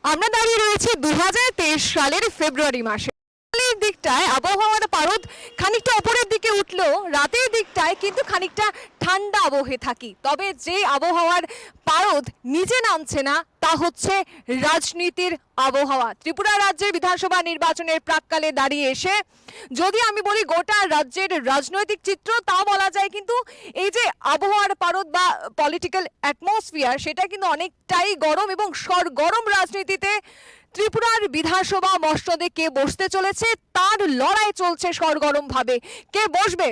আমরা দাঁড়িয়ে রয়েছি 2023 সালের ফেব্রুয়ারি মাসে। সকালের দিকটায় আবহাওয়ার পারদ খানিকটা উপরের দিকে উঠলেও রাতের দিকটায় কিন্তু খানিকটা ঠান্ডা আবহে থাকি। তবে যে আবহাওয়ার পারদ নিচে নামছে না তা হচ্ছে রাজনীতির আবহাওয়া। ত্রিপুরা রাজ্যের বিধানসভা নির্বাচনের প্রাক্কালে দাঁড়িয়ে এসে যদি আমি বলি গোটা রাজ্যের রাজনৈতিক চিত্র তা বলা যায়, কিন্তু এই যে আবহাওয়ার পারদ বা পলিটিক্যাল অ্যাটমসফিয়ার সেটা কিন্তু অনেকটাই গরম এবং গরম রাজনীতিতে ত্রিপুরার বিধানসভা মসনদে কে বসতে চলেছে তার লড়াই চলছে সরগরম ভাবে। কে বসবে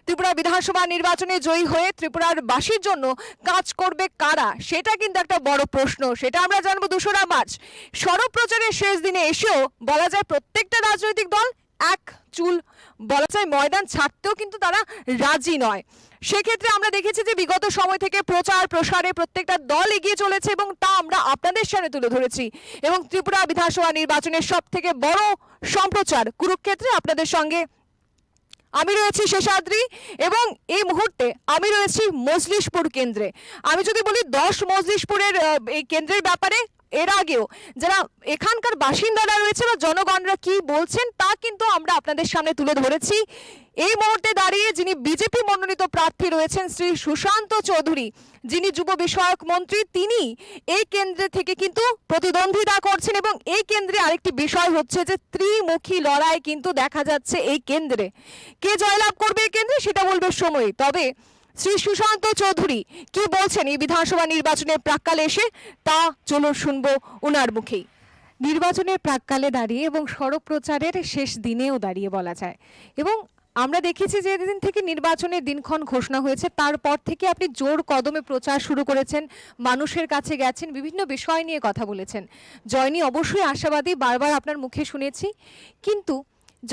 ত্রিপুরা বিধানসভা নির্বাচনে জয়ী হয়ে ত্রিপুরার বাসীর জন্য কাজ করবে কারা, সেটা কিন্তু একটা বড় প্রশ্ন। সেটা আমরা জানবো 2রা মার্চ সড়ক প্রচারের শেষ দিনে এসেও বলা যায় প্রত্যেকটা রাজনৈতিক দল এক চুল বলা যায় ময়দান ছাড়তেও কিন্তু তারা রাজি নয়। সেক্ষেত্রে আমরা দেখেছি যে বিগত সময় থেকে প্রচার প্রসারে প্রত্যেকটা দল এগিয়ে চলেছে এবং তা আমরা আপনাদের সামনে তুলে ধরেছি। এবং ত্রিপুরা বিধানসভা নির্বাচনের সব থেকে বড় সম্প্রচার কুরুক্ষেত্রে আপনাদের সঙ্গে আমি রয়েছি শেষাদ্রি এবং এই মুহূর্তে আমি রয়েছি মজলিশপুর কেন্দ্রে। আমি যদি বলি 10 মজলিশপুরের এই কেন্দ্রের ব্যাপারে এর আগেও যারা এখানকার বাসিন্দারা রয়েছে বা জনগণরা কি বলছেন তা কিন্তু আমরা আপনাদের সামনে তুলে ধরেছি। এই মুহূর্তে দাঁড়িয়ে যিনি বিজেপি মনোনীত প্রার্থী রয়েছেন শ্রী সুশান্ত চৌধুরী, যিনি যুব বিষয়ক মন্ত্রী, তিনি এই কেন্দ্রে থেকে কিন্তু প্রতিদ্বন্দ্বিতা করছেন। এবং এই কেন্দ্রে আরেকটি বিষয় হচ্ছে যে ত্রিমুখী লড়াই কিন্তু দেখা যাচ্ছে এই কেন্দ্রে। কে জয়লাভ করবে এই কেন্দ্রে সেটা বলবে সময়। তবে শ্রী সুশান্ত চৌধুরী কি বলছেন এই বিধানসভা নির্বাচনের প্রাক্কালে এসে তা চলুন শুনবো ওনার মুখেই। নির্বাচনের প্রাক্কালে দাঁড়িয়ে এবং সড়ক প্রচারের শেষ দিনেও দাঁড়িয়ে বলা যায়, এবং আমরা দেখেছি যে যেদিন থেকে নির্বাচনের দিনক্ষণ ঘোষণা হয়েছে তারপর থেকে আপনি জোর কদমে প্রচার শুরু করেছেন, মানুষের কাছে গেছেন, বিভিন্ন বিষয় নিয়ে কথা বলেছেন। জয় নিয়ে অবশ্যই আশাবাদী, বারবার আপনার মুখে শুনেছি। কিন্তু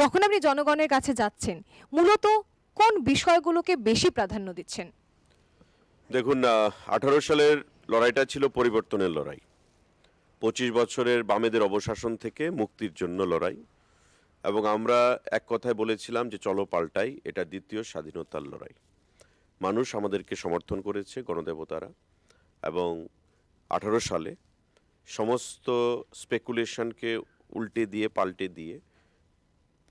যখন আপনি জনগণের কাছে যাচ্ছেন মূলত কোন বিষয়গুলোকে বেশি প্রাধান্য দিচ্ছেন? দেখুন, 18 সালের লড়াইটা ছিল পরিবর্তনের লড়াই। 25 বছরের বামেদের অবশাসন থেকে মুক্তির জন্য লড়াই। এবং আমরা এক কথায় বলেছিলাম যে চলো পাল্টাই, এটা দ্বিতীয় স্বাধীনতার লড়াই। মানুষ আমাদেরকে সমর্থন করেছে, গণদেবতারা। এবং 18 সালে সমস্ত স্পেকুলেশনকে উল্টে দিয়ে পাল্টে দিয়ে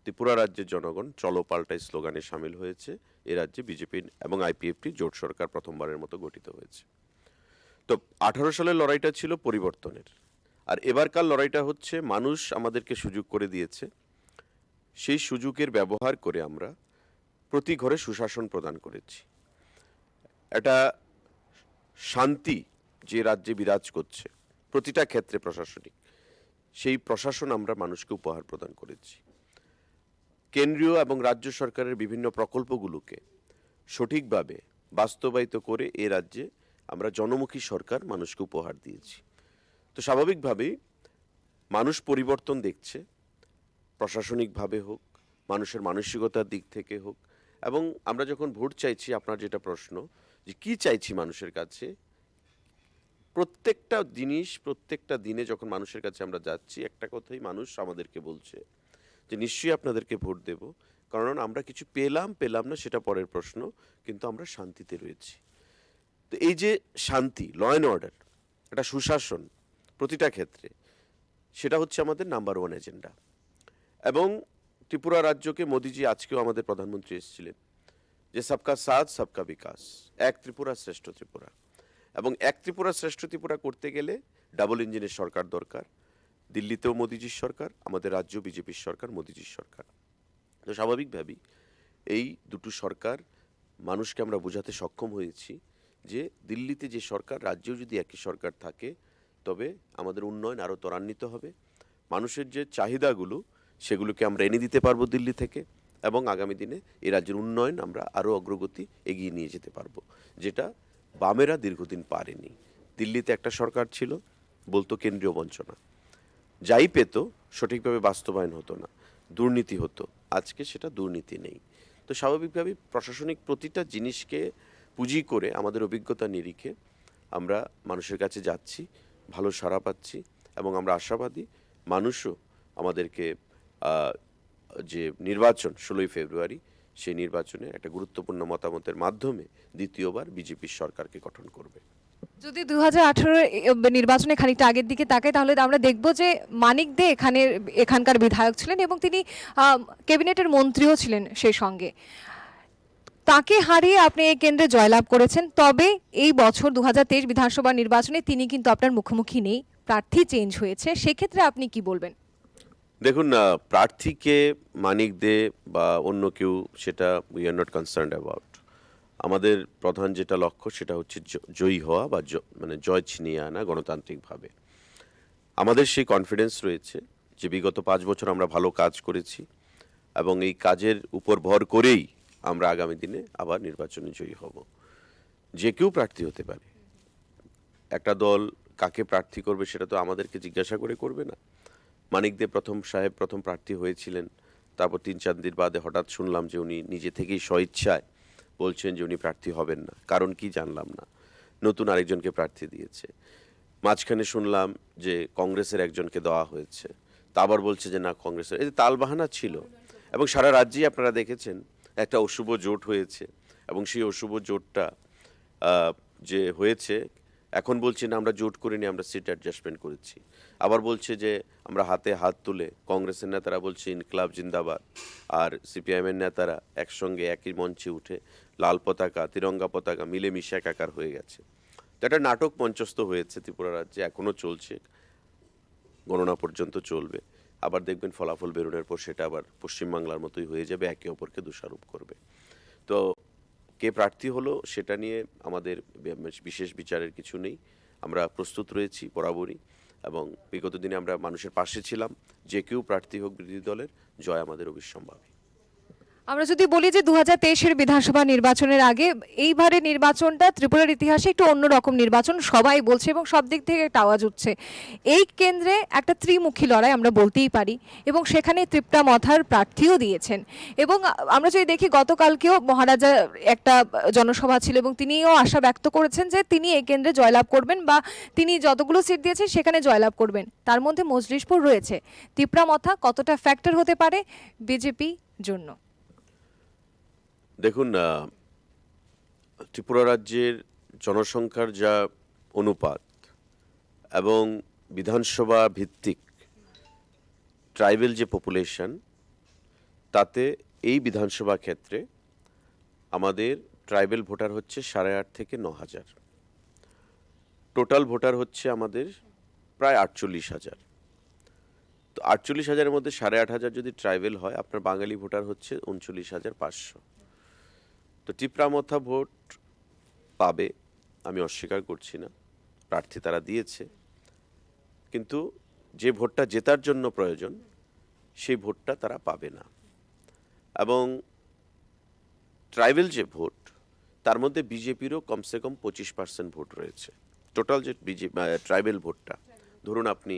ত্রিপুরা রাজ্যের জনগণ চলো পাল্টাই স্লোগানে সামিল হয়েছে। এ রাজ্যে বিজেপি এবং আইপিএফটি জোট সরকার প্রথমবারের মতো গঠিত হয়েছে। তো 18 সালের লড়াইটা ছিল পরিবর্তনের, আর এবারকার লড়াইটা হচ্ছে মানুষ আমাদেরকে সুযোগ করে দিয়েছে। সেই সুযোগের ব্যবহার করে আমরা প্রতি ঘরে সুশাসন প্রদান করেছি। একটা শান্তি যে রাজ্যে বিরাজ করছে প্রতিটা ক্ষেত্রে প্রশাসনিক, সেই প্রশাসন আমরা মানুষকে উপহার প্রদান করেছি। কেন্দ্রীয় এবং রাজ্য সরকারের বিভিন্ন প্রকল্পগুলোকে সঠিকভাবে বাস্তবায়িত করে এ রাজ্যে আমরা জনমুখী সরকার মানুষকে উপহার দিয়েছি। তো স্বাভাবিকভাবেই মানুষ পরিবর্তন দেখছে, প্রশাসনিকভাবে হোক, মানুষের মানসিকতার দিক থেকে হোক। এবং আমরা যখন ভোট চাইছি, আপনার যেটা প্রশ্ন যে কি চাইছি মানুষের কাছে, প্রত্যেকটা জিনিস প্রত্যেকটা দিনে যখন মানুষের কাছে আমরা যাচ্ছি একটা কথাই মানুষ আমাদেরকে বলছে যে নিশ্চয়ই আপনাদেরকে ভোট দেব, কারণ আমরা কিছু পেলাম না সেটা পরের প্রশ্ন, কিন্তু আমরা শান্তিতে রয়েছি। তো এই যে শান্তি, ল অ্যান্ড অর্ডার, একটা সুশাসন প্রতিটা ক্ষেত্রে, সেটা হচ্ছে আমাদের নাম্বার 1 এজেন্ডা। এবং ত্রিপুরা রাজ্যকে মোদিজি আজকেও আমাদের প্রধানমন্ত্রী এসেছিলেন যে সবকা সাথ সবকা বিকাশ, এক ত্রিপুরা শ্রেষ্ঠ ত্রিপুরা। এবং এক ত্রিপুরা শ্রেষ্ঠ ত্রিপুরা করতে গেলে ডাবল ইঞ্জিনের সরকার দরকার। দিল্লিতেও মোদিজির সরকার, আমাদের রাজ্য বিজেপির সরকার, মোদিজির সরকার। তো স্বাভাবিকভাবেই এই দুটো সরকার মানুষকে আমরা বোঝাতে সক্ষম হয়েছি যে দিল্লিতে যে সরকার, রাজ্যেও যদি একই সরকার থাকে তবে আমাদের উন্নয়ন আরও ত্বরান্বিত হবে। মানুষের যে চাহিদাগুলো সেগুলোকে আমরা এনে দিতে পারবো দিল্লি থেকে, এবং আগামী দিনে এই রাজ্যের উন্নয়ন আমরা আরও অগ্রগতি এগিয়ে নিয়ে যেতে পারবো, যেটা বামেরা দীর্ঘদিন পারেনি। দিল্লিতে একটা সরকার ছিল, বলতো কেন্দ্রীয় বঞ্চনা, যাই পেত সঠিকভাবে বাস্তবায়ন হতো না, দুর্নীতি হতো। আজকে সেটা দুর্নীতি নেই। তো স্বাভাবিকভাবেই প্রশাসনিক প্রতিটা জিনিসকে পুঁজি করে আমাদের অভিজ্ঞতা নিরিখে আমরা মানুষের কাছে যাচ্ছি, ভালো সাড়া পাচ্ছি, এবং আমরা আশাবাদী মানুষও আমাদেরকে যে নির্বাচন 16ই ফেব্রুয়ারি, সেই নির্বাচনে একটা গুরুত্বপূর্ণ মতামতের মাধ্যমে দ্বিতীয়বার বিজেপির সরকারকে গঠন করবে। যদি 2018 নির্বাচনে খানিকটা আগের দিকে তাকাই তাহলে আমরা দেখব যে মানিক দে এখানকার বিধায়ক ছিলেন এবং তিনি ক্যাবিনেটের মন্ত্রীও ছিলেন সেই সঙ্গে। তাকে হারিয়ে আপনি এই কেন্দ্রে জয়লাভ করেছেন, তবে এই বছর 2023 বিধানসভা নির্বাচনে তিনি কিন্তু আপনার মুখোমুখি নেই, প্রার্থী চেঞ্জ হয়েছে, সেক্ষেত্রে আপনি কি বলবেন? দেখুন, প্রার্থীকে মানিক দে বা অন্য কেউ, সেটা we are not concerned about. আমাদের প্রধান যেটা লক্ষ্য সেটা হচ্ছে জয়ী হওয়া বা মানে জয় ছিনিয়ে আনা গণতান্ত্রিকভাবে। আমাদের সেই কনফিডেন্স রয়েছে যে বিগত 5 বছর আমরা ভালো কাজ করেছি এবং এই কাজের উপর ভর করেই আমরা আগামী দিনে আবার নির্বাচনে জয়ী হব। যে কেউ প্রার্থী হতে পারে। একটা দল কাকে প্রার্থী করবে সেটা তো আমাদেরকে জিজ্ঞাসা করে করবে না। মানিক দে প্রথম প্রার্থী হয়েছিলেন, তারপর 3-4 দিন বাদে হঠাৎ শুনলাম যে উনি নিজে থেকেই স্বইচ্ছায় বলছেন যে উনি প্রার্থী হবেন না। কারণ কি জানলাম না, নতুন আরেকজনকে প্রার্থী দিয়েছে। মাঝখানে শুনলাম যে কংগ্রেসের একজনকে দেওয়া হয়েছে, তা আবার বলছে যে না কংগ্রেসের, এই তালবাহানা ছিল। এবং সারা রাজ্যেই আপনারা দেখেছেন একটা অশুভ জোট হয়েছে এবং সেই অশুভ জোটটা যে হয়েছে, এখন বলছে না আমরা জোট করিনি, আমরা সিট অ্যাডজাস্টমেন্ট করেছি। আবার বলছে যে আমরা হাতে হাত তুলে, কংগ্রেসের নেতারা বলছে ইনকলাব জিন্দাবাদ, আর সিপিআইএমের নেতারা একসঙ্গে একই মঞ্চে উঠে লাল পতাকা তিরঙ্গা পতাকা মিলেমিশে একাকার হয়ে গেছে। তো একটা নাটক মঞ্চস্থ হয়েছে ত্রিপুরা রাজ্যে, এখনও চলছে, গণনা পর্যন্ত চলবে। আবার দেখবেন ফলাফল বেরোনোর পর সেটা আবার পশ্চিমবাংলার মতোই হয়ে যাবে, একে অপরকে দোষারোপ করবে। তো কে প্রার্থী হলো সেটা নিয়ে আমাদের বিশেষ বিচারের কিছু নেই। আমরা প্রস্তুত রয়েছি বরাবরই এবং বিগত দিনে আমরা মানুষের পাশে ছিলাম। যে কেউ প্রার্থী হোক বিরোধী দলের, জয় আমাদের অবিসম্ভাবী। আমরা যদি বলি যে 2023 বিধানসভা নির্বাচনের আগে এইবারের নির্বাচনটা ত্রিপুরার ইতিহাসে একটু অন্যরকম নির্বাচন সবাই বলছে এবং সব দিক থেকে একটা আওয়াজ উঠছে। এই কেন্দ্রে একটা ত্রিমুখী লড়াই আমরা বলতেই পারি এবং সেখানে তৃপ্তা মথার প্রার্থীও দিয়েছেন। এবং আমরা যদি দেখি গতকালকেও মহারাজা একটা জনসভা ছিল এবং তিনিও আশা ব্যক্ত করেছেন যে তিনি এই কেন্দ্রে জয়লাভ করবেন বা তিনি যতগুলো সিট দিয়েছেন সেখানে জয়লাভ করবেন। তার মধ্যে মজলিশপুর রয়েছে। তৃপ্তা মথা কতটা ফ্যাক্টর হতে পারে বিজেপি জন্য? দেখুন, ত্রিপুরা রাজ্যের জনসংখ্যার যা অনুপাত এবং বিধানসভা ভিত্তিক ট্রাইবেল যে পপুলেশন, তাতে এই বিধানসভা ক্ষেত্রে আমাদের ট্রাইবেল ভোটার হচ্ছে 8,500 থেকে 9,000। টোটাল ভোটার হচ্ছে আমাদের প্রায় 48,000। তো 48,000-এর মধ্যে 8,500 যদি ট্রাইবেল হয়, আপনার বাঙালি ভোটার হচ্ছে 39,500। তো টিপ্রামথা ভোট পাবে, আমি অস্বীকার করছি না, প্রার্থী তারা দিয়েছে, কিন্তু যে ভোটটা জেতার জন্য প্রয়োজন সেই ভোটটা তারা পাবে না। এবং ট্রাইবেল যে ভোট, তার মধ্যে বিজেপিরও কমসে কম 25% ভোট রয়েছে। টোটাল যে ট্রাইবেল ভোটটা ধরুন আপনি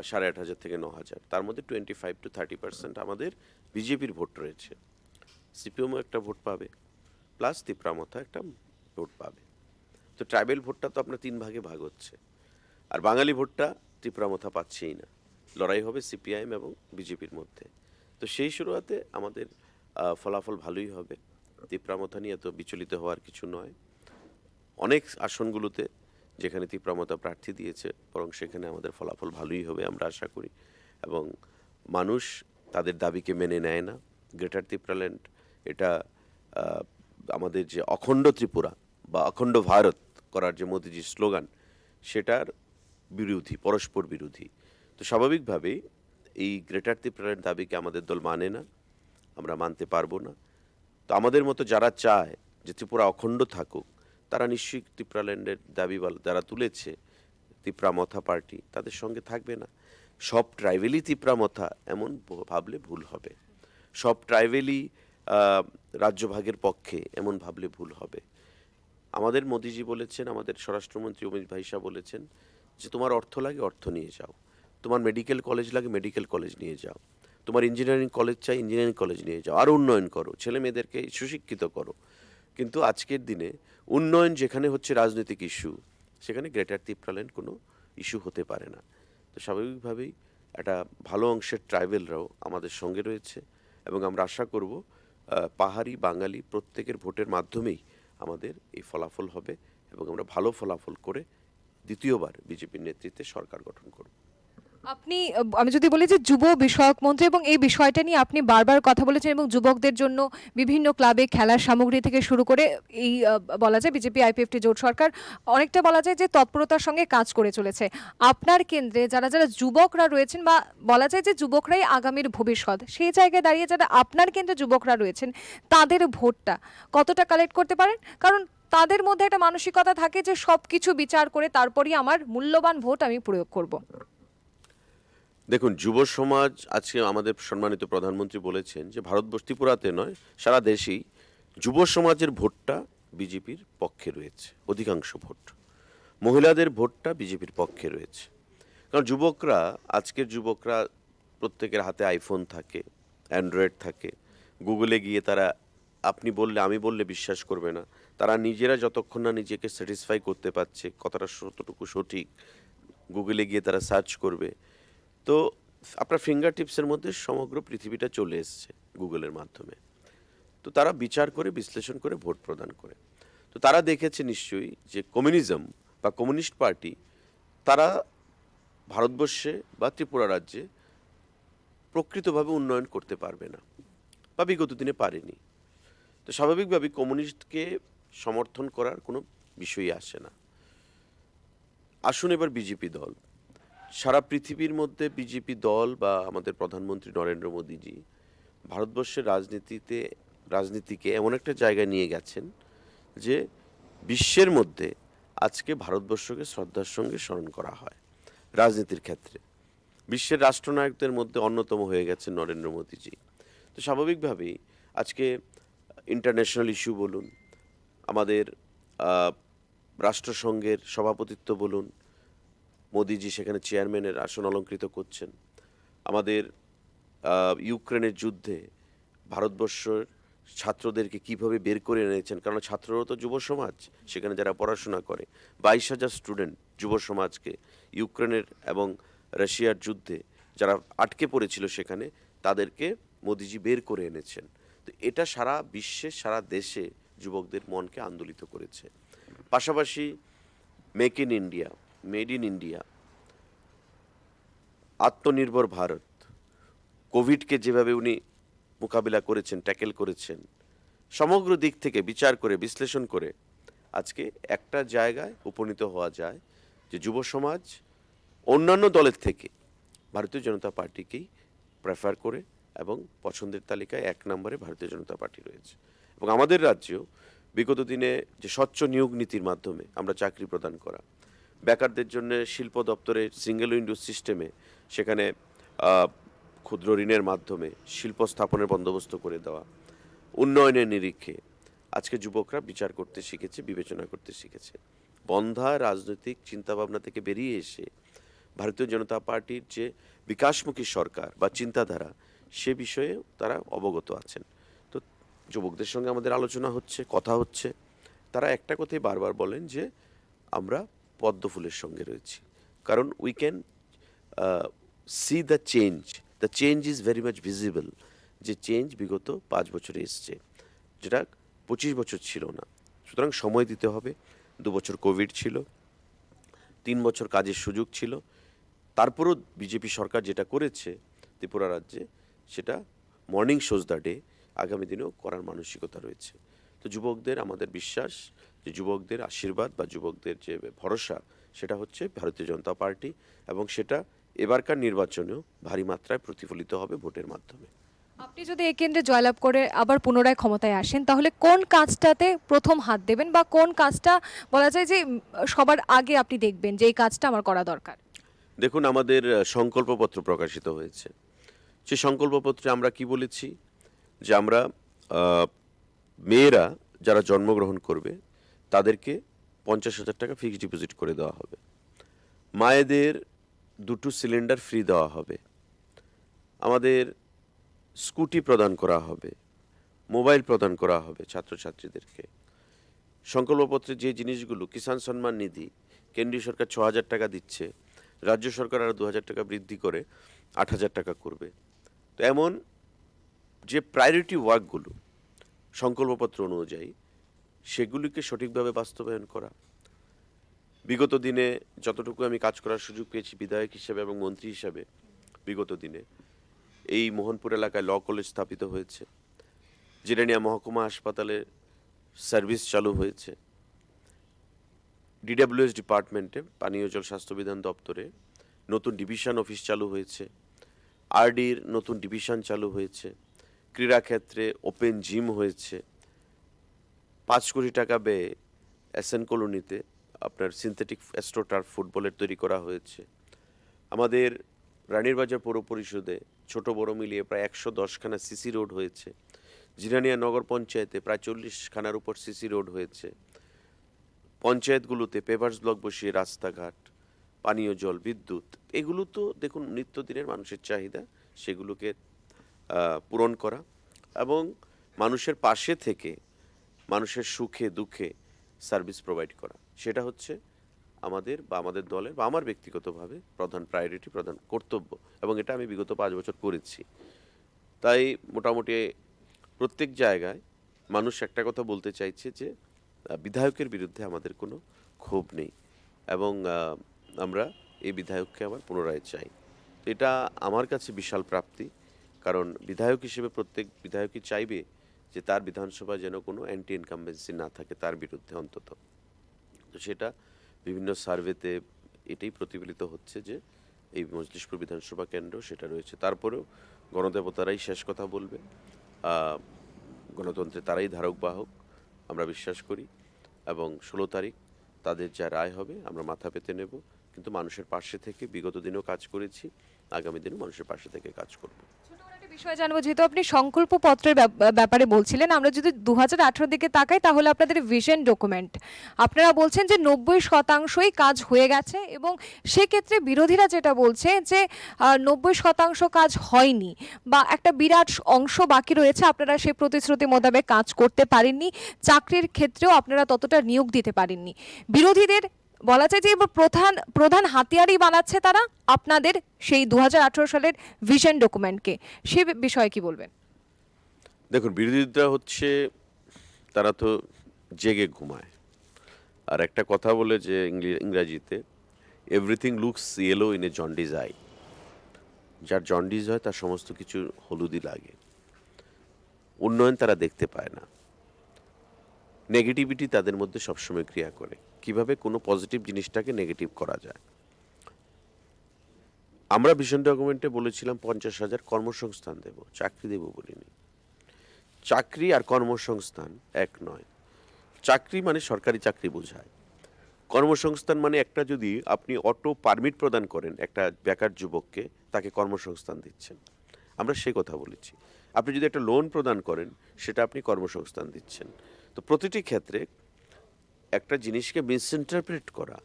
8,500 থেকে 9,000, তার মধ্যে 25 to 30% আমাদের বিজেপির ভোট রয়েছে। সিপিএমও একটা ভোট পাবে, প্লাস ত্রিপ্রামথা একটা ভোট পাবে। তো ট্রাইবেল ভোটটা তো আপনার 3 ভাগে ভাগ হচ্ছে, আর বাঙালি ভোটটা ত্রিপ্রামথা পাচ্ছেই না। লড়াই হবে সিপিআইএম এবং বিজেপির মধ্যে। তো সেই শুরুতে আমাদের ফলাফল ভালোই হবে। ত্রিপ্রামথা নিয়ে তো বিচলিত হওয়ার কিছু নয়। অনেক আসনগুলোতে যেখানে ত্রিপ্রামথা প্রার্থী দিয়েছে, বরং সেখানে আমাদের ফলাফল ভালোই হবে আমরা আশা করি। এবং মানুষ তাদের দাবিকে মেনে নেয় না। গ্রেটার ত্রিপুরাল্যান্ড এটা আমাদের যে অখণ্ড ত্রিপুরা বা অখণ্ড ভারত করার যে মোদিজির স্লোগান, সেটার বিরোধী, পরস্পর বিরোধী। তো স্বাভাবিকভাবেই এই গ্রেটার ত্রিপুরাল্যান্ড দাবিকে আমাদের দল মানে না, আমরা মানতে পারবো না। তো আমাদের মতো যারা চায় যে ত্রিপুরা অখণ্ড থাকুক, তারা নিশ্চয়ই ত্রিপুরাল্যান্ডের দাবি যারা তুলেছে ত্রিপ্রামথা পার্টি, তাদের সঙ্গে থাকবে না। সব ট্রাইবেলই ত্রিপ্রামথা এমন ভাবলে ভুল হবে। সব ট্রাইবেলই রাজ্যভাগের পক্ষে এমন ভাবলে ভুল হবে। আমাদের মোদিজি বলেছেন, আমাদের স্বরাষ্ট্রমন্ত্রী অমিত ভাই শাহ বলেছেন যে তোমার অর্থ লাগে অর্থ নিয়ে যাও, তোমার মেডিকেল কলেজ লাগে মেডিকেল কলেজ নিয়ে যাও, তোমার ইঞ্জিনিয়ারিং কলেজ চাই ইঞ্জিনিয়ারিং কলেজ নিয়ে যাও, আর উন্নয়ন করো, ছেলে মেয়েদেরকে সুশিক্ষিত করো। কিন্তু আজকের দিনে উন্নয়ন যেখানে হচ্ছে রাজনৈতিক ইস্যু, সেখানে গ্রেটার ত্রিপুরাল্যান্ড কোনো ইস্যু হতে পারে না। তো স্বাভাবিকভাবেই একটা ভালো অংশের ট্রাইবেলরাও আমাদের সঙ্গে রয়েছে এবং আমরা আশা করব পাহাড়ি বাঙালি প্রত্যেকের ভোটের মাধ্যমেই আমাদের এই ফলাফল হবে এবং আমরা ভালো ফলাফল করে দ্বিতীয়বার বিজেপির নেতৃত্বে সরকার গঠন করব। আপনি আমি যদি বলি যে যুব বিষয়ক মন্ত্রী, এবং এই বিষয়টা নিয়ে আপনি বারবার কথা বলেছেন এবং যুবকদের জন্য বিভিন্ন ক্লাবে খেলার সামগ্রী থেকে শুরু করে এই বলা যায় বিজেপি আইপিএফটি জোট সরকার অনেকটা বলা যায় যে তৎপরতার সঙ্গে কাজ করে চলেছে। আপনার কেন্দ্রে যারা যারা যুবকরা রয়েছেন, বা বলা যায় যে যুবকরাই আগামীর ভবিষ্যৎ, সেই জায়গায় দাঁড়িয়ে যারা আপনার কেন্দ্রে যুবকরা রয়েছেন তাদের ভোটটা কতটা কালেক্ট করতে পারেন? কারণ তাদের মধ্যে একটা মানসিকতা থাকে যে সব কিছু বিচার করে তারপরই আমার মূল্যবান ভোট আমি প্রয়োগ করব। দেখুন, যুব সমাজ আজকে আমাদের সম্মানিত প্রধানমন্ত্রী বলেছেন যে ভারতবর্ষ, ত্রিপুরাতে নয় সারা দেশেই যুব সমাজের ভোটটা বিজেপির পক্ষে রয়েছে, অধিকাংশ ভোট। মহিলাদের ভোটটা বিজেপির পক্ষে রয়েছে। কারণ যুবকরা, আজকের যুবকরা প্রত্যেকের হাতে আইফোন থাকে, অ্যান্ড্রয়েড থাকে। গুগলে গিয়ে তারা আপনি বললে আমি বললে বিশ্বাস করবে না। তারা নিজেরা যতক্ষণ না নিজেকে স্যাটিসফাই করতে পারছে কতটা কতটুকু সঠিক, গুগলে গিয়ে তারা সার্চ করবে। তো আপনার ফিঙ্গার টিপসের মধ্যে সমগ্র পৃথিবীটা চলে এসছে গুগলের মাধ্যমে। তো তারা বিচার করে বিশ্লেষণ করে ভোট প্রদান করে। তো তারা দেখেছে নিশ্চয়ই যে কমিউনিজম বা কমিউনিস্ট পার্টি তারা ভারতবর্ষে বা ত্রিপুরা রাজ্যে প্রকৃতভাবে উন্নয়ন করতে পারবে না, বা বিগত দিনে পারেনি। তো স্বাভাবিকভাবেই কমিউনিস্টকে সমর্থন করার কোনো বিষয়ই আসে না। আসুন এবার বিজেপি দল, সারা পৃথিবীর মধ্যে বিজেপি দল বা আমাদের প্রধানমন্ত্রী নরেন্দ্র মোদীজি ভারতবর্ষের রাজনীতিকে এমন একটা জায়গায় নিয়ে গেছেন যে বিশ্বের মধ্যে আজকে ভারতবর্ষকে শ্রদ্ধার সঙ্গে স্মরণ করা হয়। রাজনীতির ক্ষেত্রে বিশ্বের রাষ্ট্রনায়কদের মধ্যে অন্যতম হয়ে গেছেন নরেন্দ্র মোদীজি। তো স্বাভাবিকভাবেই আজকে ইন্টারন্যাশনাল ইস্যু বলুন, আমাদের রাষ্ট্রসংঘের সভাপতিত্ব বলুন, মোদিজি সেখানে চেয়ারম্যানের আসন অলঙ্কৃত করছেন। আমাদের ইউক্রেনের যুদ্ধে ভারতবর্ষের ছাত্রদেরকে কিভাবে বের করে এনেছেন, কারণ ছাত্ররাও তো যুব সমাজ, সেখানে যারা পড়াশোনা করে 22,000 স্টুডেন্ট যুব সমাজকে ইউক্রেনের এবং রাশিয়ার যুদ্ধে যারা আটকে পড়েছিল সেখানে তাদেরকে মোদিজি বের করে এনেছেন। তো এটা সারা বিশ্বে, সারা দেশে যুবকদের মনকে আন্দোলিত করেছে। পাশাপাশি make in India, made in India, আত্মনির্ভর ভারত, কোভিডকে যেভাবে উনি মোকাবিলা করেছেন, ট্যাকেল করেছেন, সমগ্র দিক থেকে বিচার করে বিশ্লেষণ করে আজকে একটা জায়গায় উপনীত হওয়া যায় যে যুব সমাজ অন্যান্য দলের থেকে ভারতীয় জনতা পার্টিকেই প্রেফার করে এবং পছন্দের তালিকায় 1 নম্বরে ভারতীয় জনতা পার্টি রয়েছে। এবং আমাদের রাজ্যেও বিগত দিনে যে স্বচ্ছ নিয়োগ নীতির মাধ্যমে আমরা চাকরি প্রদান করা, বেকারদের জন্য শিল্প দপ্তরের সিঙ্গেল উইন্ডো সিস্টেমে সেখানে ক্ষুদ্র ঋণের মাধ্যমে শিল্প স্থাপনের বন্দোবস্ত করে দেওয়া, উন্নয়নের নিরিখে আজকে যুবকরা বিচার করতে শিখেছে, বিবেচনা করতে শিখেছে। বন্ধা রাজনৈতিক চিন্তাভাবনা থেকে বেরিয়ে এসে ভারতীয় জনতা পার্টির যে বিকাশমুখী সরকার বা চিন্তাধারা, সে বিষয়ে তারা অবগত আছেন। তো যুবকদের সঙ্গে আমাদের আলোচনা হচ্ছে, কথা হচ্ছে। তারা একটা কথাই বারবার বলেন যে আমরা পদ্ম ফুলের সঙ্গে রয়েছি, কারণ we can see the change is very much visible. যে চেঞ্জ বিগত 5 বছরে এসছে, যেটা 25 বছর ছিল না। সুতরাং সময় দিতে হবে। 2 বছর কোভিড ছিল, 3 বছর কাজের সুযোগ ছিল। তারপরও বিজেপি সরকার যেটা করেছে ত্রিপুরা রাজ্যে, সেটা মর্নিং শোজ দ্য ডে, আগামী দিনেও করার মানসিকতা রয়েছে। তো যুবকদের আমাদের বিশ্বাস যে যুবকদের আশীর্বাদ বা যুবকদের যে ভরসা, সেটা হচ্ছে ভারতীয় জনতা পার্টি, এবং সেটা এবারকার নির্বাচনেও ভারী মাত্রায় প্রতিফলিত হবে ভোটের মাধ্যমে। আপনি যদি এই কেন্দ্রে জয়লাভ করে আবার পুনরায় ক্ষমতায় আসেন, তাহলে কোন কাজটাতে প্রথম হাত দেবেন, বা কোন কাজটা বলা যায় যে সবার আগে আপনি দেখবেন যে এই কাজটা আমার করা দরকার? দেখুন, আমাদের সংকল্পপত্র প্রকাশিত হয়েছে। সেই সংকল্পপত্রে আমরা কি বলেছি যে আমরা মেয়েরা যারা জন্মগ্রহণ করবে তাদেরকে 50,000 টাকা ফিক্সড ডিপোজিট করে দেওয়া হবে। মায়েদের 2টো সিলিন্ডার ফ্রি দেওয়া হবে। আমাদের স্কুটি প্রদান করা হবে, মোবাইল প্রদান করা হবে ছাত্রছাত্রীদেরকে। সংকল্পপত্রে যে জিনিসগুলো, কিষাণ সম্মান নিধি, কেন্দ্রীয় সরকার 6,000 টাকা দিচ্ছে, রাজ্য সরকার আরও 2,000 টাকা বৃদ্ধি করে 8,000 টাকা করবে। তো এমন যে প্রায়োরিটি ওয়ার্কগুলো সংকল্পপত্র অনুযায়ী, সেগুলিকে সঠিকভাবে বাস্তবায়ন করা। বিগত দিনে যতটুকু আমি কাজ করার সুযোগ পেয়েছি বিধায়ক হিসেবে এবং মন্ত্রী হিসেবে, বিগত দিনে এই মোহনপুর এলাকায় ল কলেজ স্থাপিত হয়েছে, জিরানিয়া মহকুমা হাসপাতালে সার্ভিস চালু হয়েছে, ডিডাব্লিউএস ডিপার্টমেন্টে পানীয় জল স্বাস্থ্য বিধান দপ্তরে নতুন ডিভিশন অফিস চালু হয়েছে, আরডির নতুন ডিভিশন চালু হয়েছে, ক্রীড়াক্ষেত্রে ওপেন জিম হয়েছে, 5 কোটি টাকা ব্যয়ে এসএন কলোনিতে আপনার সিনথেটিক অ্যাস্ট্রোটার্ফ ফুটবলের তৈরি করা হয়েছে। আমাদের রানীর বাজার পৌর পরিষদে ছোট বড় মিলিয়ে প্রায় 110খানা সিসি রোড হয়েছে, জিরানিয়া নগর পঞ্চায়েতে প্রায় 40খানার উপর সিসি রোড হয়েছে, পঞ্চায়েতগুলোতে পেভার্স ব্লক বসিয়ে রাস্তাঘাট, পানীয় জল, বিদ্যুৎ, এগুলো তো দেখুন নিত্যদিনের মানুষের চাহিদা, সেগুলোকে পূরণ করা এবং মানুষের পাশে থেকে মানুষের সুখে দুঃখে সার্ভিস প্রোভাইড করা, সেটা হচ্ছে আমাদের বা আমাদের দলের বা আমার ব্যক্তিগতভাবে প্রধান প্রায়োরিটি, প্রধান কর্তব্য, এবং এটা আমি বিগত 5 বছর করেছি। তাই মোটামুটি প্রত্যেক জায়গায় মানুষ একটা কথা বলতে চাইছে যে বিধায়কের বিরুদ্ধে আমাদের কোনো ক্ষোভ নেই এবং আমরা এই বিধায়ককে আবার পুনরায় চাই। তো এটা আমার কাছে বিশাল প্রাপ্তি, কারণ বিধায়ক হিসেবে প্রত্যেক বিধায়কই চাইবে যে তার বিধানসভায় যেন কোনো অ্যান্টি ইনকামবেন্সি না থাকে তার বিরুদ্ধে অন্তত। তো সেটা বিভিন্ন সার্ভেতে এটাই প্রতিফলিত হচ্ছে যে এই মজলিশপুর বিধানসভা কেন্দ্র সেটা রয়েছে। তারপরেও গণদেবতারাই শেষ কথা বলবে, গণতন্ত্রে তারাই ধারক বাহক আমরা বিশ্বাস করি, এবং 16 তারিখ তাদের যা রায় হবে আমরা মাথা পেতে নেব, কিন্তু মানুষের পাশে থেকে বিগত দিনেও কাজ করেছি, আগামী দিনেও মানুষের পাশে থেকে কাজ করব। ছোট করে একটা বিষয় জানবো, যেহেতু আপনি সংকল্প পত্রের ব্যাপারে বলছিলেন, আমরা যদি 2018 দিকে তাকাই তাহলে আপনাদের ভিশন ডকুমেন্ট আপনারা বলছেন যে 90%ই কাজ হয়ে গেছে, এবং সেক্ষেত্রে বিরোধীরা যেটা বলছে যে 90% কাজ হয়নি বা একটা বিরাট অংশ বাকি রয়েছে, আপনারা সেই প্রতিশ্রুতি মোতাবেক কাজ করতে পারেননি, চাকরির ক্ষেত্রেও আপনারা ততটা নিয়োগ দিতে পারেননি। বিরোধীদের বলা যায় যে এবার প্রধান প্রধান হাতিয়ারই বানাচ্ছে তারা আপনাদের সেই 2018 সালের ভিশন ডকুমেন্টকে, সে বিষয়ে কি বলবেন? দেখুন, বিরোধীরা হচ্ছে তারা তো জেগে ঘুমায়, আর একটা কথা বলে যে ইংরাজিতে everything looks yellow in a jaundice I, যার জন্ডিস হয় তার সমস্ত কিছু হলুদি লাগে, উন্নয়ন তারা দেখতে পায় না, নেগেটিভিটি তাদের মধ্যে সবসময় ক্রিয়া করে, কিভাবে কোনো পজিটিভ জিনিসটাকে নেগেটিভ করা যায়। আমরা ভিশন ডকুমেন্টে বলেছিলাম 50,000 কর্মসংস্থান দেব, চাকরি দেব বলিনি। চাকরি আর কর্মসংস্থান এক নয়। চাকরি মানে সরকারি চাকরি বোঝায়, কর্মসংস্থান মানে একটা যদি আপনি অটো পারমিট প্রদান করেন একটা বেকার যুবককে, তাকে কর্মসংস্থান দিচ্ছেন, আমরা সে কথা বলেছি। আপনি যদি একটা লোন প্রদান করেন সেটা আপনি কর্মসংস্থান দিচ্ছেন। তো প্রতিটি ক্ষেত্রে একটা জিনিসকে মিসইন্টারপ্রেট করা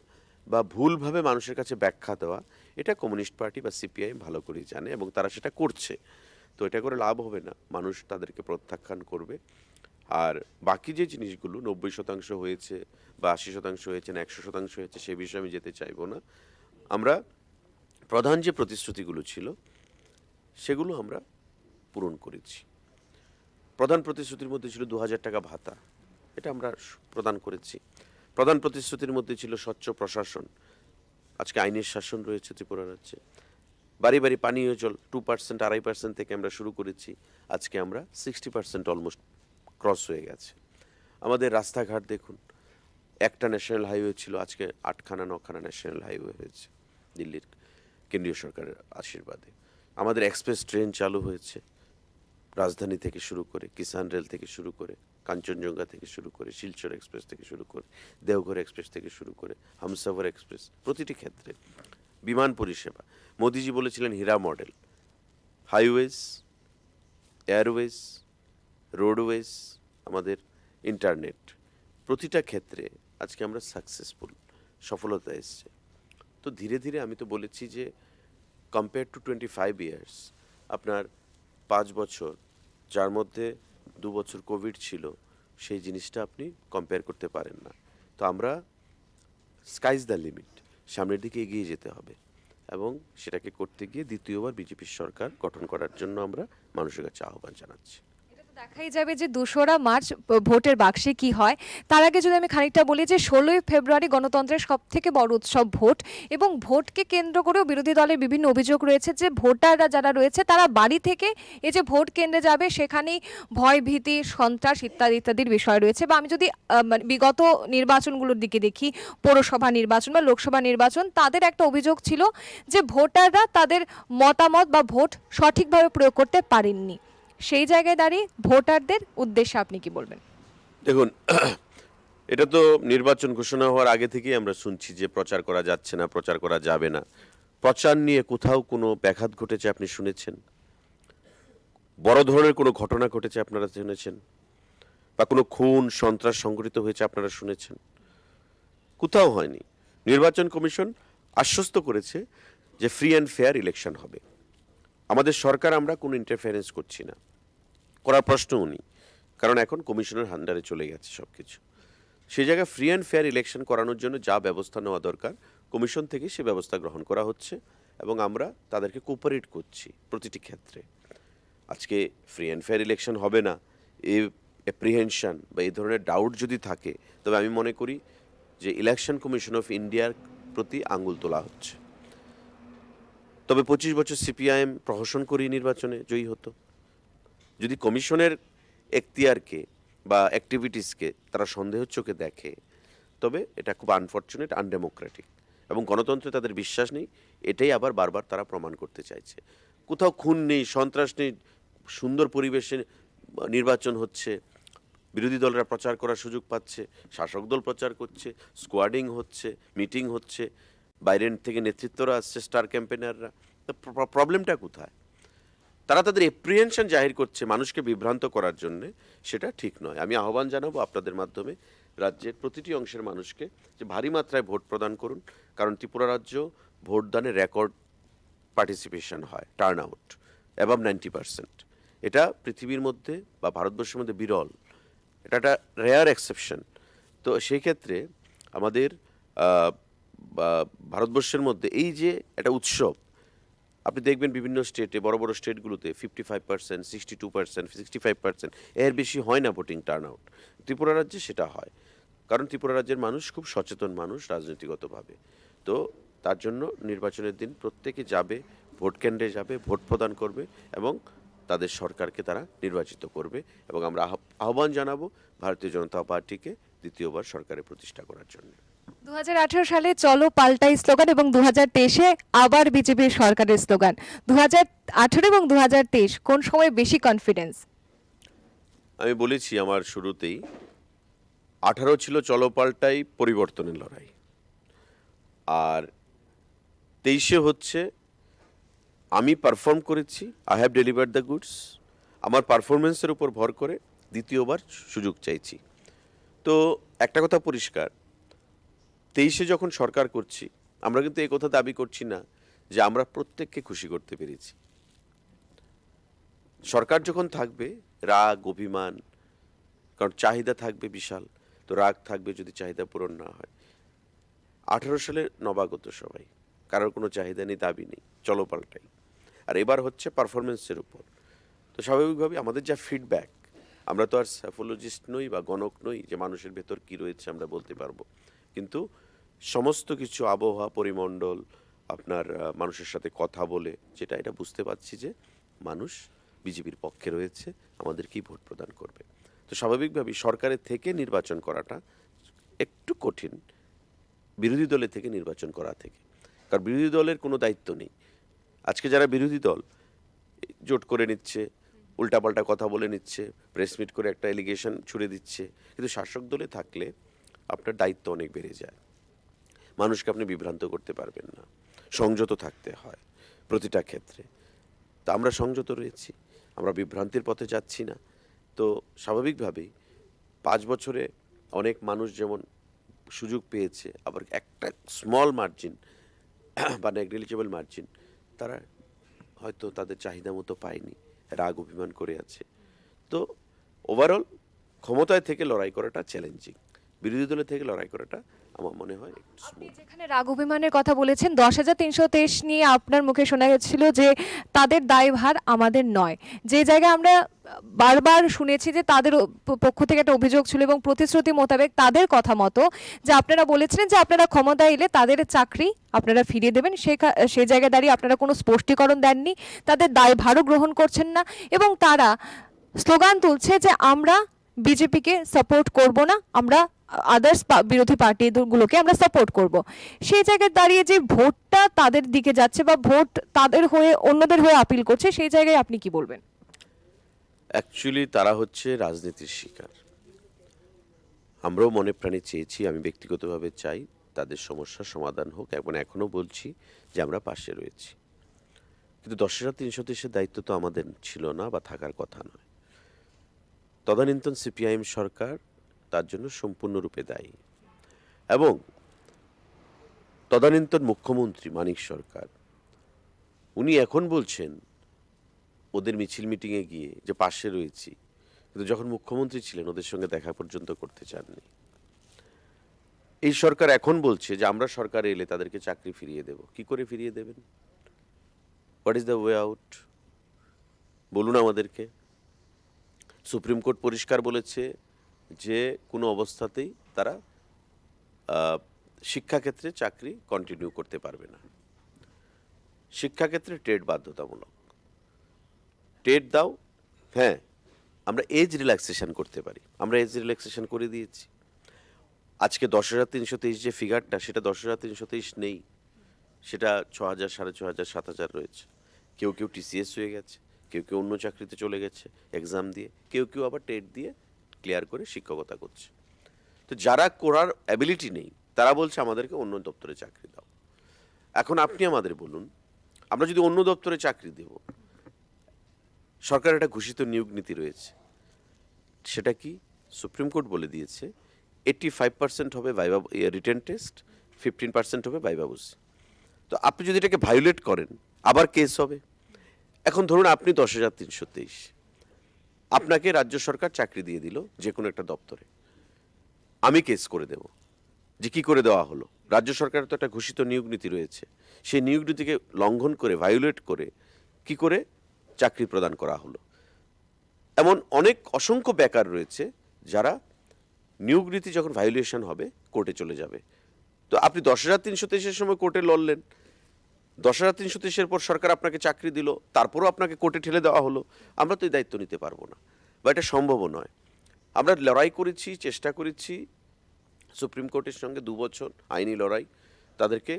বা ভুলভাবে মানুষের কাছে ব্যাখ্যা দেওয়া, এটা কমিউনিস্ট পার্টি বা সিপিআইএম ভালো করেই জানে এবং তারা সেটা করছে। তো এটা করে লাভ হবে না, মানুষ তাদেরকে প্রত্যাখ্যান করবে। আর বাকি যে জিনিসগুলো 90% হয়েছে বা 80% হয়েছে না 100% হয়েছে সে বিষয়ে আমি যেতে চাইবো না। আমরা প্রধান যে প্রতিশ্রুতিগুলো ছিল সেগুলো আমরা পূরণ করেছি। প্রধান প্রতিশ্রুতির মধ্যে ছিল 2000 টাকা ভাতা, এটা আমরা প্রদান করেছি। প্রধান প্রতিশ্রুতির মধ্যে ছিল স্বচ্ছ প্রশাসন, আজকে আইনের শাসন রয়েছে ত্রিপুরা রাজ্যে। বাড়ি বাড়ি পানীয় জল 2%, 2.5% থেকে আমরা শুরু করেছি, আজকে আমরা 60% অলমোস্ট ক্রস হয়ে গেছে। আমাদের রাস্তাঘাট দেখুন, একটা ন্যাশনাল হাইওয়ে ছিল, আজকে 8খানা 9খানা ন্যাশনাল হাইওয়ে হয়েছে দিল্লির কেন্দ্রীয় সরকারের আশীর্বাদে। আমাদের এক্সপ্রেস ট্রেন চালু হয়েছে, রাজধানী থেকে শুরু করে, কিষান রেল থেকে শুরু করে, কাঞ্চনজঙ্ঘা থেকে শুরু করে, শিলচর এক্সপ্রেস থেকে শুরু করে, দেওঘর এক্সপ্রেস থেকে শুরু করে, হামসফর এক্সপ্রেস, প্রতিটি ক্ষেত্রে বিমান পরিষেবা। মোদিজি বলেছিলেন হীরা মডেল, হাইওয়েজ, এয়ারওয়েজ, রোডওয়েজ, আমাদের ইন্টারনেট, প্রতিটা ক্ষেত্রে আজকে আমরা সাকসেসফুল, সফলতা এসছে। তো ধীরে ধীরে আমি তো বলেছি যে কম্পেয়ার টু 25 ইয়ার্স, আপনার 5 বছর যার মধ্যে 2 বছর কোভিড ছিল, সেই জিনিসটা আপনি কম্পেয়ার করতে পারেন না। তো আমরা স্কাইজ দ্য লিমিট, সামনের দিকে এগিয়ে যেতে হবে এবং সেটাকে করতে গিয়ে দ্বিতীয়বার বিজেপির সরকার গঠন করার জন্য আমরা মানুষের কাছে আহ্বান জানাচ্ছি। এটা দেখাই যাবে যে ২রা মার্চ ভোটের বাক্সে কি হয়। তার আগে যদি আমি খানিকটা বলি যে ১৬ই ফেব্রুয়ারি গণতন্ত্রের সবথেকে বড় উৎসব ভোট, এবং ভোটকে কেন্দ্র করেও বিরোধী দলের বিভিন্ন অভিযোগ রয়েছে যে ভোটাররা যারা রয়েছে তারা বাড়ি থেকে এই যে ভোট কেন্দ্রে যাবে সেখানেই ভয় ভীতি সন্ত্রাস ইত্যাদি ইত্যাদির বিষয় রয়েছে। বা আমি যদি মানে বিগত নির্বাচনগুলোর দিকে দেখি, পৌরসভা নির্বাচন বা লোকসভা নির্বাচন, তাদের একটা অভিযোগ ছিল যে ভোটাররা তাদের মতামত বা ভোট সঠিকভাবে প্রয়োগ করতে পারেননি। সেই জায়গায় দাঁড়িয়ে ভোটারদের উদ্দেশ্যে আপনি কি বলবেন? দেখুন, এটা তো নির্বাচন ঘোষণা হওয়ার আগে থেকেই আমরা শুনছি যে প্রচার করা যাচ্ছে না, প্রচার করা যাবে না। প্রচার নিয়ে কোথাও কোনো ব্যাঘাত ঘটেছে আপনি শুনেছেন? বড় ধরনের কোনো ঘটনা ঘটেছে আপনারা শুনেছেন? বা কোনো খুন সন্ত্রাস সংঘটিত হয়েছে আপনারা শুনেছেন? কোথাও হয়নি। নির্বাচন কমিশন আশ্বস্ত করেছে যে ফ্রি অ্যান্ড ফেয়ার ইলেকশন হবে। আমাদের সরকার আমরা কোনো ইন্টারফারেন্স করছি না, করার প্রশ্নও নেই, কারণ এখন কমিশনের আন্ডারে চলে গেছে সব কিছু। সেই জায়গায় ফ্রি অ্যান্ড ফেয়ার ইলেকশন করানোর জন্য যা ব্যবস্থা নেওয়া দরকার কমিশন থেকে সে ব্যবস্থা গ্রহণ করা হচ্ছে, এবং আমরা তাদেরকে কোঅপারেট করছি প্রতিটি ক্ষেত্রে। আজকে ফ্রি অ্যান্ড ফেয়ার ইলেকশন হবে না, এই অ্যাপ্রিহেনশন বা এই ধরনের ডাউট যদি থাকে, তবে আমি মনে করি যে ইলেকশন কমিশন অফ ইন্ডিয়ার প্রতি আঙুল তোলা হচ্ছে। তবে 25 বছর সিপিআইএম প্রহসন করেই নির্বাচনে জয়ী হতো। যদি কমিশনের এখতিয়ারকে বা অ্যাক্টিভিটিসকে তারা সন্দেহের চোখে দেখে, তবে এটা খুব আনফর্চুনেট, আনডেমোক্রেটিক, এবং গণতন্ত্রে তাদের বিশ্বাস নেই। এটাই আবার বারবার তারা প্রমাণ করতে চাইছে। কোথাও খুন নেই, সন্ত্রাস নেই, সুন্দর পরিবেশে নির্বাচন হচ্ছে, বিরোধী দলরা প্রচার করার সুযোগ পাচ্ছে, শাসক দল প্রচার করছে, স্কোয়াডিং হচ্ছে, মিটিং হচ্ছে, বাইরের থেকে নেতৃত্বরা আসছে, স্টার ক্যাম্পেনাররা। তো প্রবলেমটা কোথায়? তারা তাদের এপ্রিহেনশন জাহির করছে মানুষকে বিভ্রান্ত করার জন্যে, সেটা ঠিক নয়। আমি আহ্বান জানাবো আপনাদের মাধ্যমে রাজ্যের প্রতিটি অংশের মানুষকে যে ভারী মাত্রায় ভোট প্রদান করুন, কারণ ত্রিপুরা রাজ্য ভোটদানে রেকর্ড পার্টিসিপেশন হয়, টার্ন আউট অ্যাবাভ 90%। এটা পৃথিবীর মধ্যে বা ভারতবর্ষের মধ্যে বিরল, এটা একটা রেয়ার এক্সেপশন। তো সেই ক্ষেত্রে আমাদের ভারতবর্ষের মধ্যে এই যে একটা উৎসব, আপনি দেখবেন বিভিন্ন স্টেটে, বড় বড় স্টেটগুলোতে 55%, 62%, 65%, এর বেশি হয় না ভোটিং টার্ন আউট। ত্রিপুরা রাজ্যে সেটা হয়, কারণ ত্রিপুরা রাজ্যের মানুষ খুব সচেতন মানুষ রাজনৈতিকগতভাবে। তো তার জন্য নির্বাচনের দিন প্রত্যেকে যাবে, ভোট কেন্দ্রে যাবে, ভোট প্রদান করবে, এবং তাদের সরকারকে তারা নির্বাচিত করবে। এবং আমরা আহ্বান জানাবো ভারতীয় জনতা পার্টিকে দ্বিতীয়বার সরকারে প্রতিষ্ঠা করার জন্য। ২০১৮ সালে চলো পাল্টাই স্লোগান এবং ২০২৩-এ আবার বিজেপির সরকারের স্লোগান। ২০১৮ এবং ২০২৩ কোন সময় বেশি কনফিডেন্স? আমি বলেছি আমার শুরুতেই, 18 ছিল চলো পাল্টাই পরিবর্তনের লড়াই, আর 23-এ হচ্ছে আমি পারফর্ম করেছি, I have delivered the goods, আমার পারফরমেন্সের উপর ভর করে দ্বিতীয়বার সুযোগ চাইছি। তো একটা কথা পরিষ্কার, 23-এ যখন সরকার করছি, আমরা কিন্তু এই কথা দাবি করছি না যে আমরা প্রত্যেককে খুশি করতে পেরেছি। সরকার যখন থাকবে, রাগ অভিমান, কারণ চাহিদা থাকবে বিশাল, তো রাগ থাকবে যদি চাহিদা পূরণ না হয়। 18 সালে নবাগত সবাই, কারোর কোনো চাহিদা নেই, দাবি নেই, চলো পাল্টাই। আর এবার হচ্ছে পারফরমেন্সের উপর। তো স্বাভাবিকভাবে আমাদের যা ফিডব্যাক, আমরা তো আর সাইকোলজিস্ট নই বা গণক নই যে মানুষের ভেতর কী রয়েছে আমরা বলতে পারবো, কিন্তু সমস্ত কিছু আবহাওয়া, পরিমণ্ডল, আপনার মানুষের সাথে কথা বলে যেটা এটা বুঝতে পারছি যে মানুষ বিজেপির পক্ষে রয়েছে, আমাদেরকেই ভোট প্রদান করবে। তো স্বাভাবিকভাবেই সরকারের থেকে নির্বাচন করাটা একটু কঠিন বিরোধী দলের থেকে নির্বাচন করা থেকে, কারণ বিরোধী দলের কোনো দায়িত্ব নেই। আজকে যারা বিরোধী দল জোট করে নিচ্ছে, উল্টাপাল্টা কথা বলে নিচ্ছে, প্রেস মিট করে একটা এলিগেশন ছুড়ে দিচ্ছে, কিন্তু শাসক দলে থাকলে আপনার দায়িত্ব অনেক বেড়ে যায়। মানুষকে আপনি বিভ্রান্ত করতে পারবেন না, সংযত থাকতে হয় প্রতিটা ক্ষেত্রে। তা আমরা সংযত রয়েছি, আমরা বিভ্রান্তির পথে যাচ্ছি না। তো স্বাভাবিকভাবেই 5 বছরে অনেক মানুষ যেমন সুযোগ পেয়েছে, আবার একটা স্মল মার্জিন বা নেগলিজেবল মার্জিন তারা হয়তো তাদের চাহিদা মতো পায়নি, রাগ অভিমান করে আছে। তো ওভারঅল ক্ষমতায় থেকে লড়াই করাটা চ্যালেঞ্জিং, বিরোধী দলের থেকে লড়াই করাটা আমার মনে হয় একটু আপনি smooth। যেখানে রাগ অভিমানের কথা বলেছেন, 10,323 নিয়ে আপনার মুখে শোনা যাচ্ছিল যে তাদের দায়ভার আমাদের নয়। যে জায়গায় আমরা বারবার শুনেছি যে তাদের পক্ষ থেকে একটা অভিযোগ ছিল এবং প্রতিশ্রুতি মোতাবেক তাদের কথা মতো যে আপনারা বলেছিলেন যে আপনারা ক্ষমতায় এলে তাদের চাকরি আপনারা ফিরিয়ে দেবেন, সেই জায়গায় দাঁড়িয়ে আপনারা কোনো স্পষ্টীকরণ দেননি, তাদের দায়ভারও গ্রহণ করছেন না এবং তারা স্লোগান তুলছে যে আমরা বিজেপিকে সাপোর্ট করব না, আমরা আদার্স বিরোধী পার্টিগুলোকে আমরা সাপোর্ট করব। সেই জায়গায় দাঁড়িয়ে যে ভোটটা তাদের দিকে যাচ্ছে বা ভোট তাদের হয়ে অন্যদের হয়ে আপিল করছে, সেই জায়গায় আপনি কি বলবেন? অ্যাকচুয়ালি তারা হচ্ছে রাজনীতির শিকার। আমরাও মনে প্রাণে চেয়েছি, আমি ব্যক্তিগতভাবে চাই তাদের সমস্যার সমাধান হোক, এবং এখনও বলছি যে আমরা পাশে রয়েছি। কিন্তু 10,330-এর দায়িত্ব তো আমাদের ছিল না বা থাকার কথা নয়। তদানীন্তন সিপিআইএম সরকার তার জন্য সম্পূর্ণরূপে দায়ী, এবং তদানীন্তন মুখ্যমন্ত্রী মানিক সরকার উনি এখন বলছেন ওদের মিছিল মিটিংয়ে গিয়ে যে পাশে রয়েছি, কিন্তু যখন মুখ্যমন্ত্রী ছিলেন ওদের সঙ্গে দেখা পর্যন্ত করতে চাননি। এই সরকার এখন বলছে যে আমরা সরকারে এলে তাদেরকে চাকরি ফিরিয়ে দেব। কি করে ফিরিয়ে দেবেন? What is the way out? বলুন আমাদেরকে। সুপ্রিম কোর্ট পরিষ্কার বলেছে যে কোনো অবস্থাতেই তারা শিক্ষাক্ষেত্রে চাকরি কন্টিনিউ করতে পারবে না। শিক্ষাক্ষেত্রে টেট বাধ্যতামূলক। টেট দাও, হ্যাঁ আমরা এজ রিল্যাক্সেশন করতে পারি, আমরা এজ রিল্যাক্সেশন করে দিয়েছি। আজকে 10,323 যে ফিগারটা, সেটা 10,323 নেই, সেটা 6,000, 6,500, 7,000 রয়েছে। কেউ কেউ টিসিএস হয়ে গেছে, কেউ কেউ অন্য চাকরিতে চলে গেছে এক্সাম দিয়ে, কেউ কেউ আবার টেট দিয়ে ক্লিয়ার করে শিক্ষকতা করছে। তো যারা করার অ্যাবিলিটি নেই তারা বলছে আমাদেরকে অন্য দপ্তরে চাকরি দাও। এখন আপনি আমাদের বলুন, আমরা যদি অন্য দপ্তরে চাকরি দেব, সরকার একটা ঘোষিত নিয়োগ নীতি রয়েছে, সেটা কি সুপ্রিম কোর্ট বলে দিয়েছে 85% হবে ভাইবা রিটেন টেস্ট, 15% হবে ভাইবা বসি। তো আপনি যদি এটাকে ভায়োলেট করেন আবার কেস হবে। এখন ধরুন আপনি 10,323, আপনাকে রাজ্য সরকার চাকরি দিয়ে দিল যে কোনো একটা দপ্তরে, আমি কেস করে দেব যে কি করে দেওয়া হলো। রাজ্য সরকারের তো একটা ঘোষিত নিয়োগ নীতি রয়েছে, সেই নিয়োগ নীতিকে লঙ্ঘন করে ভায়োলেট করে কি করে চাকরি প্রদান করা হলো। এমন অনেক অসংখ্য বেকার রয়েছে যারা নিয়োগ নীতি যখন ভায়োলেশন হবে কোর্টে চলে যাবে। তো আপনি 10,323-এর সময় কোর্টে লড়লেন, 10,323-এর পর সরকার আপনাকে চাকরি দিল, তারপরও আপনাকে কোর্টে ঠেলে দেওয়া হলো। আমরা তো এই দায়িত্ব নিতে পারবো না, বা এটা সম্ভবও নয়। আমরা লড়াই করেছি, চেষ্টা করেছি সুপ্রিম কোর্টের সঙ্গে 2 বছর আইনি লড়াই, তাদেরকে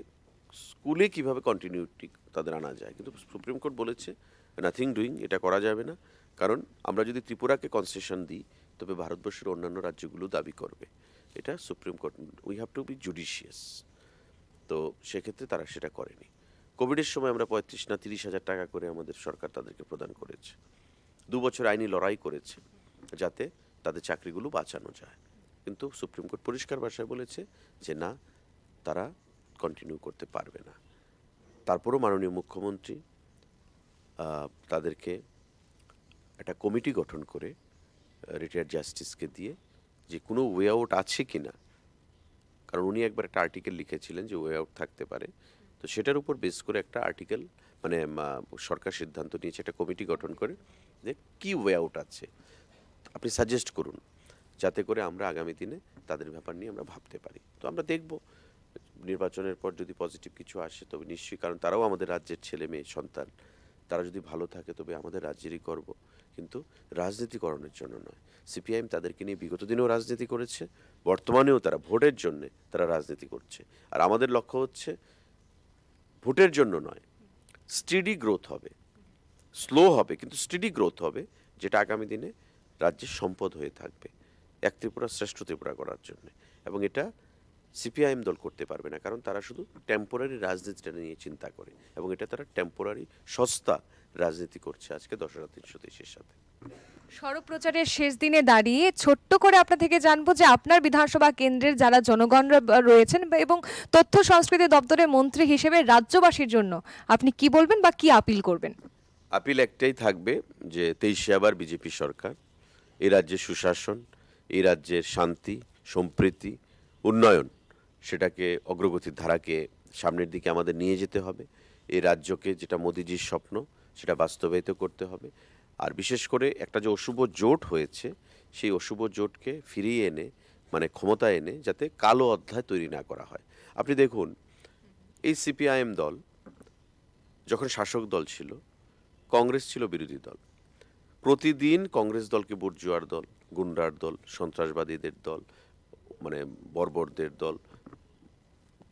স্কুলে কিভাবে কন্টিনিউটি তাদের আনা যায়, কিন্তু সুপ্রিম কোর্ট বলেছে নাথিং ডুইং, এটা করা যাবে না। কারণ আমরা যদি ত্রিপুরাকে কনসেশন দিই তবে ভারতবর্ষের অন্যান্য রাজ্যগুলো দাবি করবে, এটা supreme court, we have to be judicious. তো সেক্ষেত্রে তারা সেটা করেনি। কোভিডের সময় আমরা 35 না 30,000 টাকা করে আমাদের সরকার তাদেরকে প্রদান করেছে। 2 বছর আইনি লড়াই করেছে যাতে তাদের চাকরিগুলো বাঁচানো যায়, কিন্তু সুপ্রিম কোর্ট পরিষ্কার ভাষায় বলেছে যে না, তারা কন্টিনিউ করতে পারবে না। তারপরও মাননীয় মুখ্যমন্ত্রী তাদেরকে একটা কমিটি গঠন করে রিটায়ার্ড জাস্টিসকে দিয়ে যে কোনো ওয়ে আউট আছে কি না, কারণ উনি একবার একটা আর্টিকেল লিখেছিলেন যে ওয়ে আউট থাকতে পারে, তো সেটার উপর বেস করে একটা আর্টিকেল মানে সরকার সিদ্ধান্ত নিয়েছে একটা কমিটি গঠন করে যে কি ওয়ে আউট আছে আপনি সাজেস্ট করুন, যাতে করে আমরা আগামী দিনে তাদের ব্যাপার নিয়ে আমরা ভাবতে পারি। তো আমরা দেখব নির্বাচনের পর যদি পজিটিভ কিছু আসে তবে নিশ্চয়ই, কারণ তারাও আমাদের রাজ্যের ছেলে মেয়ে সন্তান, তারা যদি ভালো থাকে তবে আমাদের রাজ্যেরই গর্ব, কিন্তু রাজনীতিকরণের জন্য নয়। সিপিআইএম তাদেরকে নিয়ে বিগত দিনেও রাজনীতি করেছে, বর্তমানেও তারা ভোটের জন্যে তারা রাজনীতি করছে। আর আমাদের লক্ষ্য হচ্ছে ভোটের জন্য নয়, স্টেডি গ্রোথ হবে, স্লো হবে কিন্তু স্টেডি গ্রোথ হবে, যেটা আগামী দিনে রাজ্যের সম্পদ হয়ে থাকবে এক ত্রিপুরা শ্রেষ্ঠ ত্রিপুরা করার জন্য। এবং এটা সিপিআইএম দল করতে পারবে না, কারণ তারা শুধু টেম্পোরারি রাজনীতিটা নিয়ে চিন্তা করে, এবং এটা তারা টেম্পোরারি সস্তা রাজনীতি করছে আজকে 10,323-এর সাথে। সড়ক প্রচারের শেষ দিনে দাঁড়িয়ে ছোট্ট করে আপনার থেকে জানবো যে আপনার বিধানসভা কেন্দ্রের যারা জনগণরা রয়েছেন এবং তথ্য সংস্কৃতি দপ্তরের মন্ত্রী হিসেবে রাজ্যবাসীর জন্য আপনি কি বলবেন বা কি আপিল করবেন? আপিল একটাই থাকবে যে 23-এ আবার বিজেপি সরকার, এই রাজ্যের সুশাসন, এই রাজ্যের শান্তি সম্প্রীতি উন্নয়ন, সেটাকে অগ্রগতির ধারাকে সামনের দিকে আমাদের নিয়ে যেতে হবে। এই রাজ্যকে যেটা মোদিজির স্বপ্ন সেটা বাস্তবায়িত করতে হবে। আর বিশেষ করে একটা যে অশুভ জোট হয়েছে সেই অশুভ জোটকে ফিরিয়ে এনে মানে ক্ষমতা এনে যাতে কালো অধ্যায় তৈরি না করা হয়। আপনি দেখুন এই সিপিআইএম দল যখন শাসক দল ছিল, কংগ্রেস ছিল বিরোধী দল, প্রতিদিন কংগ্রেস দলকে বুর্জোয়ার দল, গুন্ডার দল, সন্ত্রাসবাদীদের দল, মানে বর্বরদের দল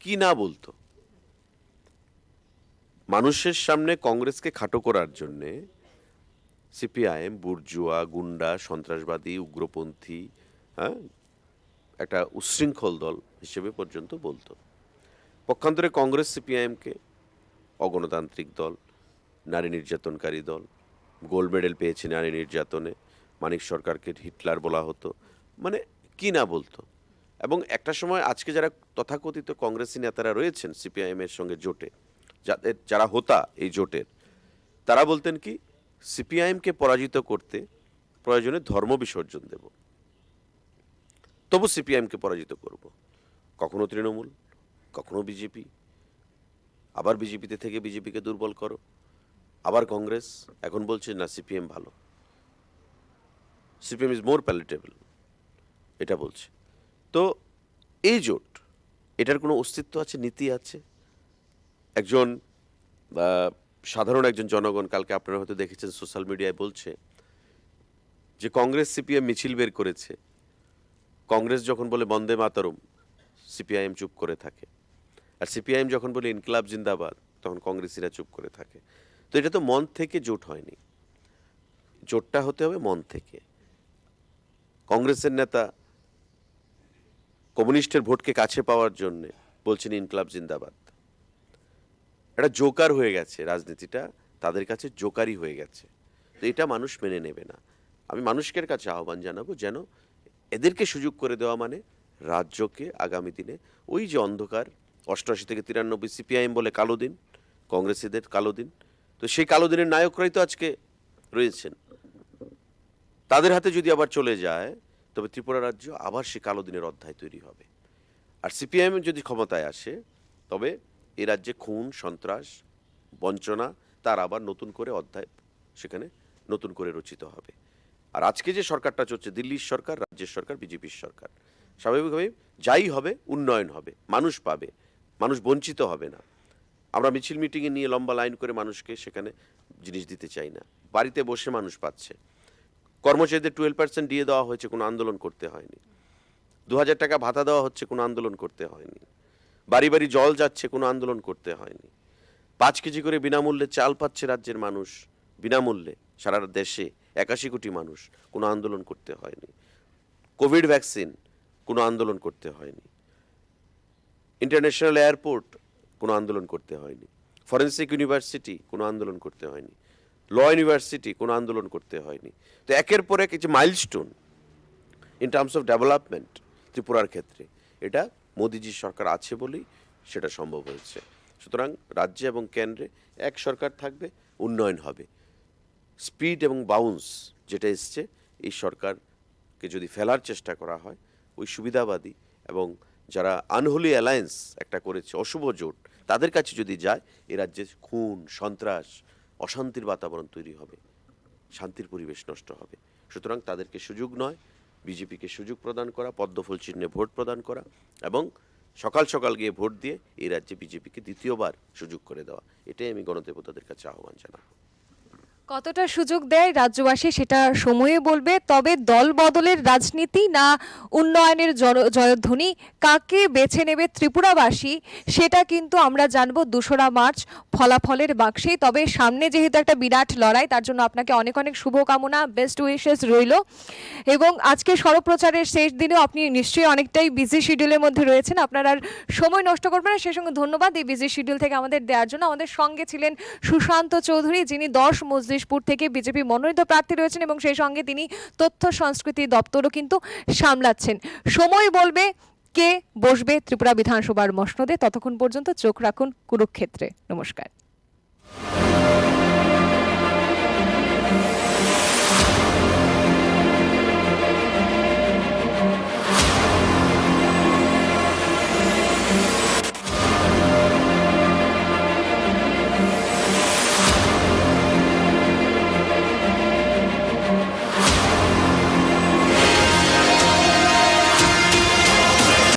কি না বলতো। মানুষের সামনে কংগ্রেসকে খাটো করার জন্যে সিপিআইএম বুর্জুয়া, গুন্ডা, সন্ত্রাসবাদী, উগ্রপন্থী, হ্যাঁ, একটা উচ্ছৃঙ্খল দল হিসেবে পর্যন্ত বলতো। পক্ষান্তরে কংগ্রেস সিপিআইএমকে অগণতান্ত্রিক দল, নারী নির্যাতনকারী দল, গোল্ড মেডেল পেয়েছে নারী নির্যাতনে, মানিক সরকারকে হিটলার বলা হতো, মানে কি না বলতো। এবং একটা সময় আজকে যারা তথাকথিত কংগ্রেসি নেতারা রয়েছেন সিপিআইএম এর সঙ্গে জোটে, যারা হোতা এই জোটের, তারা বলতেন কি সিপিআইএমকে পরাজিত করতে প্রয়োজনে ধর্ম বিসর্জন দেব, তবু সিপিআইএমকে পরাজিত করব। কখনো তৃণমূল, কখনো বিজেপি, আবার বিজেপিতে থেকে বিজেপিকে দুর্বল করো, আবার কংগ্রেস, এখন বলছে না সিপিএম ভালো, সিপিএম ইজ মোর প্যালেটেবল, এটা বলছে। তো এই জোট, এটার কোনো অস্তিত্ব আছে, নীতি আছে? একজন সাধারণ একজন জনগণ, কালকে আপনারা হয়তো দেখেছেন সোশ্যাল মিডিয়ায়, বলছে যে কংগ্রেস সিপিএম মিছিল বের করেছে, কংগ্রেস যখন বলে বন্দে মাতরম সিপিআইএম চুপ করে থাকে, আর সিপিআইএম যখন বলে ইনকলাব জিন্দাবাদ তখন কংগ্রেসিরা চুপ করে থাকে। তো এটা তো মন থেকে জোট হয়নি, জোটটা হতে হবে মন থেকে। কংগ্রেসের নেতা কমিউনিস্টের ভোটকে কাছে পাওয়ার জন্য বলছেন ইনকলাব জিন্দাবাদ। এটা জোকার হয়ে গেছে, রাজনীতিটা তাদের কাছে জোকারই হয়ে গেছে। তো এটা মানুষ মেনে নেবে না। আমি মানুষের কাছে আহ্বান জানাবো যেন এদেরকে সুযোগ করে দেওয়া মানে রাজ্যকে আগামী দিনে ওই যে অন্ধকার 88 থেকে 93 সিপিআইএম বলে কালো দিন, কংগ্রেসীদের কালো দিন, তো সেই কালো দিনের নায়করাই তো আজকে রয়েছেন, তাদের হাতে যদি আবার চলে যায় তবে ত্রিপুরা রাজ্য আবার সে কালো দিনের অধ্যায় তৈরি হবে। আর সিপিআইএম যদি ক্ষমতায় আসে তবে এই রাজ্যে খুন, সন্ত্রাস, বঞ্চনা তার আবার নতুন করে অধ্যায় সেখানে নতুন করে রচিত হবে। আর আজকে যে সরকারটা চলছে, দিল্লির সরকার, রাজ্যের সরকার, বিজেপির সরকার, স্বাভাবিকভাবে যাই হবে উন্নয়ন হবে, মানুষ পাবে, মানুষ বঞ্চিত হবে না। আমরা মিছিল মিটিংয়ে নিয়ে লম্বা লাইন করে মানুষকে সেখানে জিনিস দিতে চাই না, বাড়িতে বসে মানুষ পাচ্ছে। কর্মচারীদের 12% দিয়ে দেওয়া হয়েছে, কোনো আন্দোলন করতে হয়নি। 2000 টাকা ভাতা দেওয়া হচ্ছে, কোনো আন্দোলন করতে হয়নি। বাড়ি বাড়ি জল যাচ্ছে, কোনো আন্দোলন করতে হয়নি। 5 কেজি করে বিনামূল্যে চাল পাচ্ছে রাজ্যের মানুষ, বিনামূল্যে সারা দেশে 81 কোটি মানুষ, কোনো আন্দোলন করতে হয়নি। কোভিড ভ্যাকসিন, কোনো আন্দোলন করতে হয়নি। ইন্টারন্যাশনাল এয়ারপোর্ট, কোনো আন্দোলন করতে হয়নি। ফরেন্সিক ইউনিভার্সিটি, কোনো আন্দোলন করতে হয়নি। ল ইউনিভার্সিটি, কোনো আন্দোলন করতে হয়নি। তো একের পর এক যে milestone in terms of development ত্রিপুরার ক্ষেত্রে, এটা মোদিজির সরকার আছে বলেই সেটা সম্ভব হয়েছে। সুতরাং রাজ্যে এবং কেন্দ্রে এক সরকার থাকবে, উন্নয়ন হবে। স্পিড এবং বাউন্স যেটা এসছে, এই সরকারকে যদি ফেলার চেষ্টা করা হয়, ওই সুবিধাবাদী এবং যারা আনহোলি অ্যালায়েন্স একটা করেছে, অশুভ জোট, তাদের কাছে যদি যায়, এ রাজ্যে খুন, সন্ত্রাস, অশান্তির বাতাবরণ তৈরি হবে, শান্তির পরিবেশ নষ্ট হবে। সুতরাং তাদেরকে সুযোগ নয়, বিজেপিকে সুযোগ প্রদান করা, পদ্মফুল চিহ্নে ভোট প্রদান করা এবং সকাল সকাল গিয়ে ভোট দিয়ে এই রাজ্যে বিজেপিকে দ্বিতীয়বার সুযোগ করে দেওয়া, এটাই আমি গণদেবতাদের কাছে আহ্বান জানাবো। কতটা সুযোগ দেয় রাজ্যবাসী সেটা সময়ে বলবে। তবে দল বদলের রাজনীতি না উন্নয়নের জয়ধ্বনি, কাকে বেছে নেবে ত্রিপুরাবাসী সেটা কিন্তু আমরা জানবো 2রা মার্চ ফলাফলের বাক্সেই। তবে সামনে যেহেতু একটা বিরাট লড়াই, তার জন্য আপনাকে অনেক অনেক শুভকামনা, বেস্ট উইশেস রইল। এবং আজকে সরপ্রচারের শেষ দিনেও আপনি নিশ্চয়ই অনেকটাই বিজি শিডিউলের মধ্যে রয়েছেন, আপনার আর সময় নষ্ট করবেন না। সেই সঙ্গে ধন্যবাদ এই বিজি শিডিউল থেকে আমাদের দেওয়ার জন্য। আমাদের সঙ্গে ছিলেন সুশান্ত চৌধুরী, যিনি 10 মজলিশপুর থেকে বিজেপি মনোনীত প্রার্থী রয়েছেন এবং সেই সঙ্গে তিনি তথ্য সংস্কৃতি দপ্তরও কিন্তু সামলাচ্ছেন। সময় বলবে কে বসবে ত্রিপুরা বিধানসভার মসনদে। ততক্ষণ পর্যন্ত চোখ রাখুন কুরুক্ষেত্রে। নমস্কার।